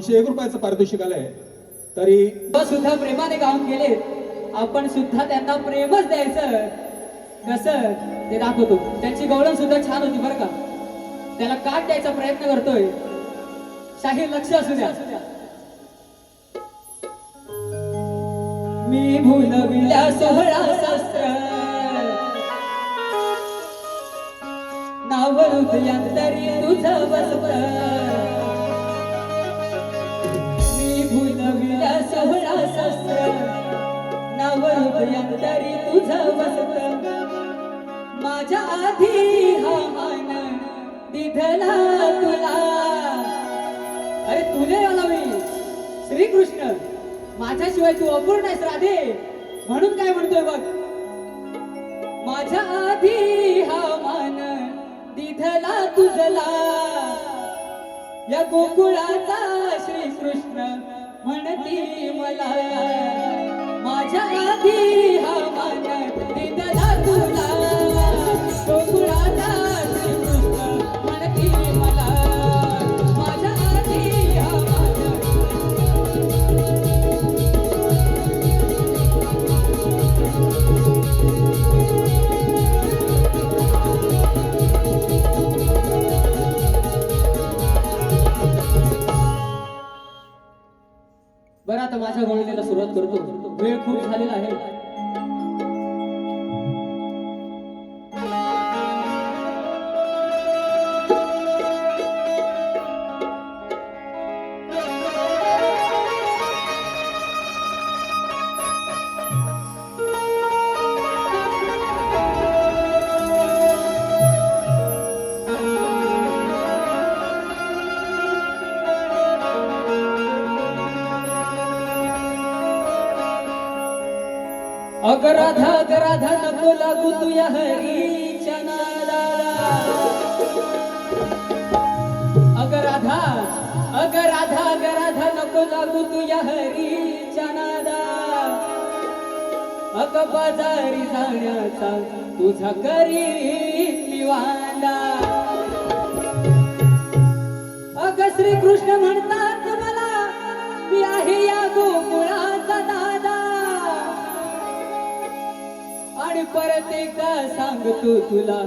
₹100 पारितोषिक आलंय. तरी सुद्धा प्रेमाने गाऊन गेले, आपण सुद्धा त्यांना प्रेमच द्यायचं कसं ते दाखवतो. त्यांची गवळण सुद्धा छान होती बरं का. त्याला काट द्यायचा प्रयत्न करतोय शाहीर, लक्ष असू द्या. मी भुलविल्या 16 शस्त्र नाव हृदयांतरी तुझं वसत. मी भुलविल्या 16 शस्त्र नाव हृदयांतरी तुझं वसत. माझ्या आधी हा मान दिधला तुला. अरे तुले आला मी श्रीकृष्ण, माझ्याशिवाय तू अपूर्ण आहेस राधे, म्हणून काय म्हणतोय बघ. माझ्या आधी हा मान दिधला तुझला, या गोकुळाचा श्रीकृष्ण म्हणती मला. माझ्या आधी हा मान दिधला तुला, गोकुळाचा श्रीकृष्ण म्हणती मला. माझ्या आधी हा मान. बरं, आता माझ्या गवळणीला सुरुवात करतो. वेळ खूप झालेला आहे. अग राधा नको लागू तू या हरीच्या नादाला. अग राधा नको लागू तू या हरीच्या नादा. अग बाजारी जाण्याचा तुझा करी मी वांदा. अग श्रीकृष्ण म्हणतात मला, मी आहे या गोकुळाचा दादा. आणि परत एकदा सांगतो तुला,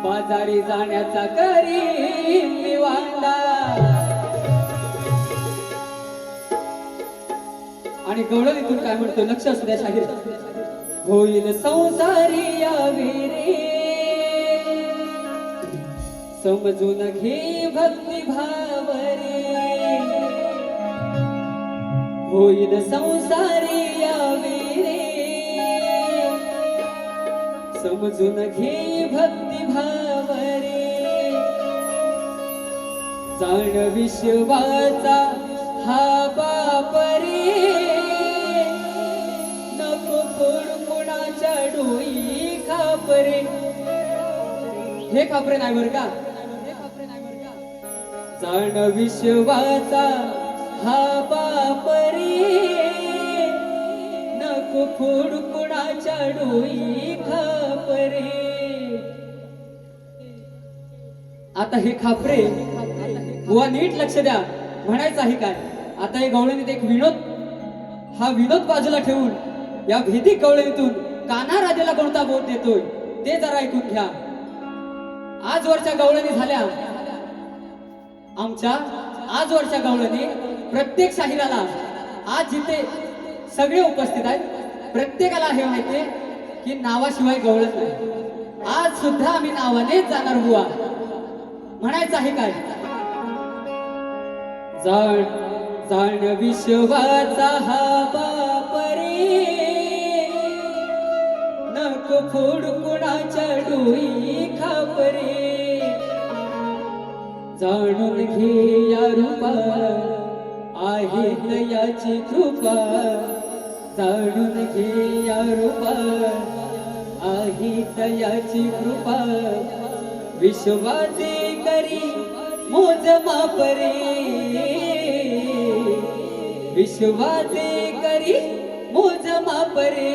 बाजारी जाण्याचा करी मी वांदा. आणि गवळणीतून काय म्हणतो लक्ष असू द्या शाहीर. होईल संसारी या वीरे, समजून घे भक्ती भाव रे. होईल संसारी या वीरे, समजून घे भक्ती भाव रे. जाण विश्वाचा हा बाप रे, नको फोड कुणाच्या डोई खापरे. हे खापरे नाही बर का. जाण विश्वाचा हा बाप रे, नको फोड कुणाच्या डोई खापरे. आता हे खापरे बुवा नीट लक्ष द्या, म्हणायचं आहे काय. आता हे गवळणीत एक विनोद, हा विनोद बाजूला ठेवून या भेदिक गवळणीतून कान्हा राजाला कोणता बोध देतोय ते जरा ऐकून घ्या. आजवरच्या गवळणी झाल्या आमच्या, आजवरच्या गवळणी प्रत्येक शाहिराला, आज जिथे सगळे उपस्थित आहेत प्रत्येकाला हे माहितीये की नावाशिवाय गवळण नाही. आज सुद्धा आम्ही नावानेच जाणार बुवा. म्हणायचं आहे काय. जाण जाण विश्वाचा हा बाप रे, नको फोड कुणाच्या डोई खापरे. जाणून घे या रूपा आहे दयाची कृपा. जाणून घे या रूपा आहे दयाची कृपा. विश्वाचे करी मोज माप रे, विश्वाचे करी मोज माप रे.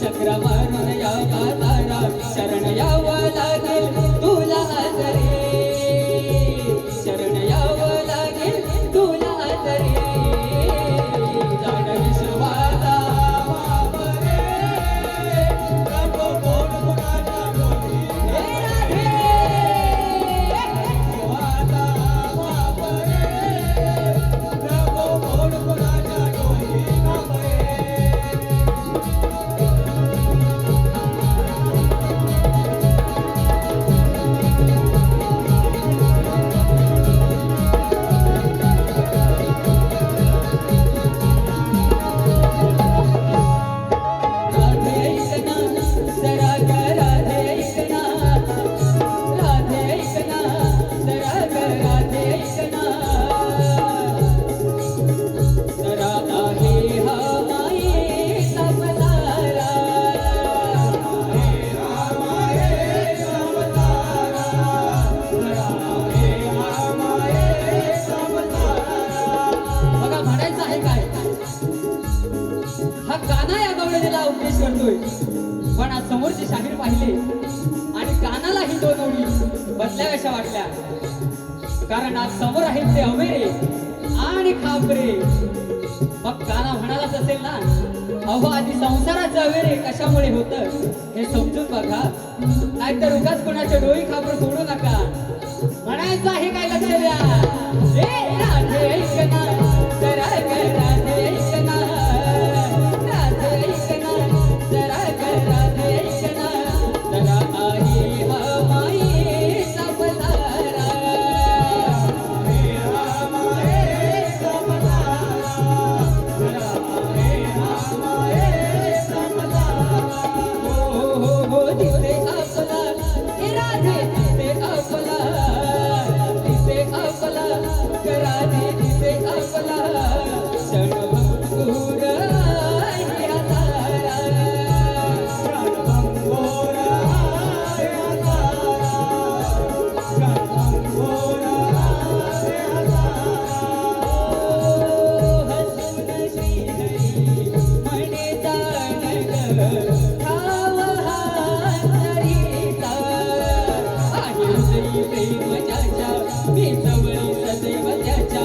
चक्र मारून यावा तारा शरण यावं लागेल तुला तरी शरण यावं लागेल तुला तरी जाण विश्वाला वावरे नको कोण कुणाच्या डोली हे राधे विश्वाला वावरे नको कोण कुणाच्या डोली कापरे राधे ऐकना जरा ग राधे ऐकना राधे ऐकना जरा ग राधे ऐकना जरा आहे हा मायेचा पसारा आहे हा मायेचा पसारा जरा आहे हा मायेचा पसारा बघा म्हणायचं आहे काय हा गाणं या गवळणीला उपदेश करतोय पण आज समोरचे शाहीर पाहिले आणि गाण्याला ही दोन ओळी बदल्या कशा वाटल्या कारण आज समोर आहेत ते अवेरे आणि खापरे मग गाणं म्हणालाच असेल ना अहो आधी संसाराचं अवेरे कशामुळे होतं हे समजून बघा नाहीतर उगाच कोणाच्या डोळी खापर फोडू नका म्हणायचं आहे काय लक्ष द्या हे राधे ऐकना जरा ग राधे ऐकना राधे ऐकना जरा ग राधे ऐकना जरा आहे हा मायेचा पसारा आहे हा मायेचा पसारा जरा आहे हा मायेचा पसारा हो दिसे आपला हे राधे दिसे आपला दिसे आपला राधे दिसे आपला क्षणभंगूर आहे तारा क्षणभंगूर आहे तारा क्षणभंगूर आहे तारा हसून श्रीहरी म्हणे जाण ग ठाव हा हरीचा आहे श्री प्रेम ज्याच्या मी जवळी सदैव त्याच्या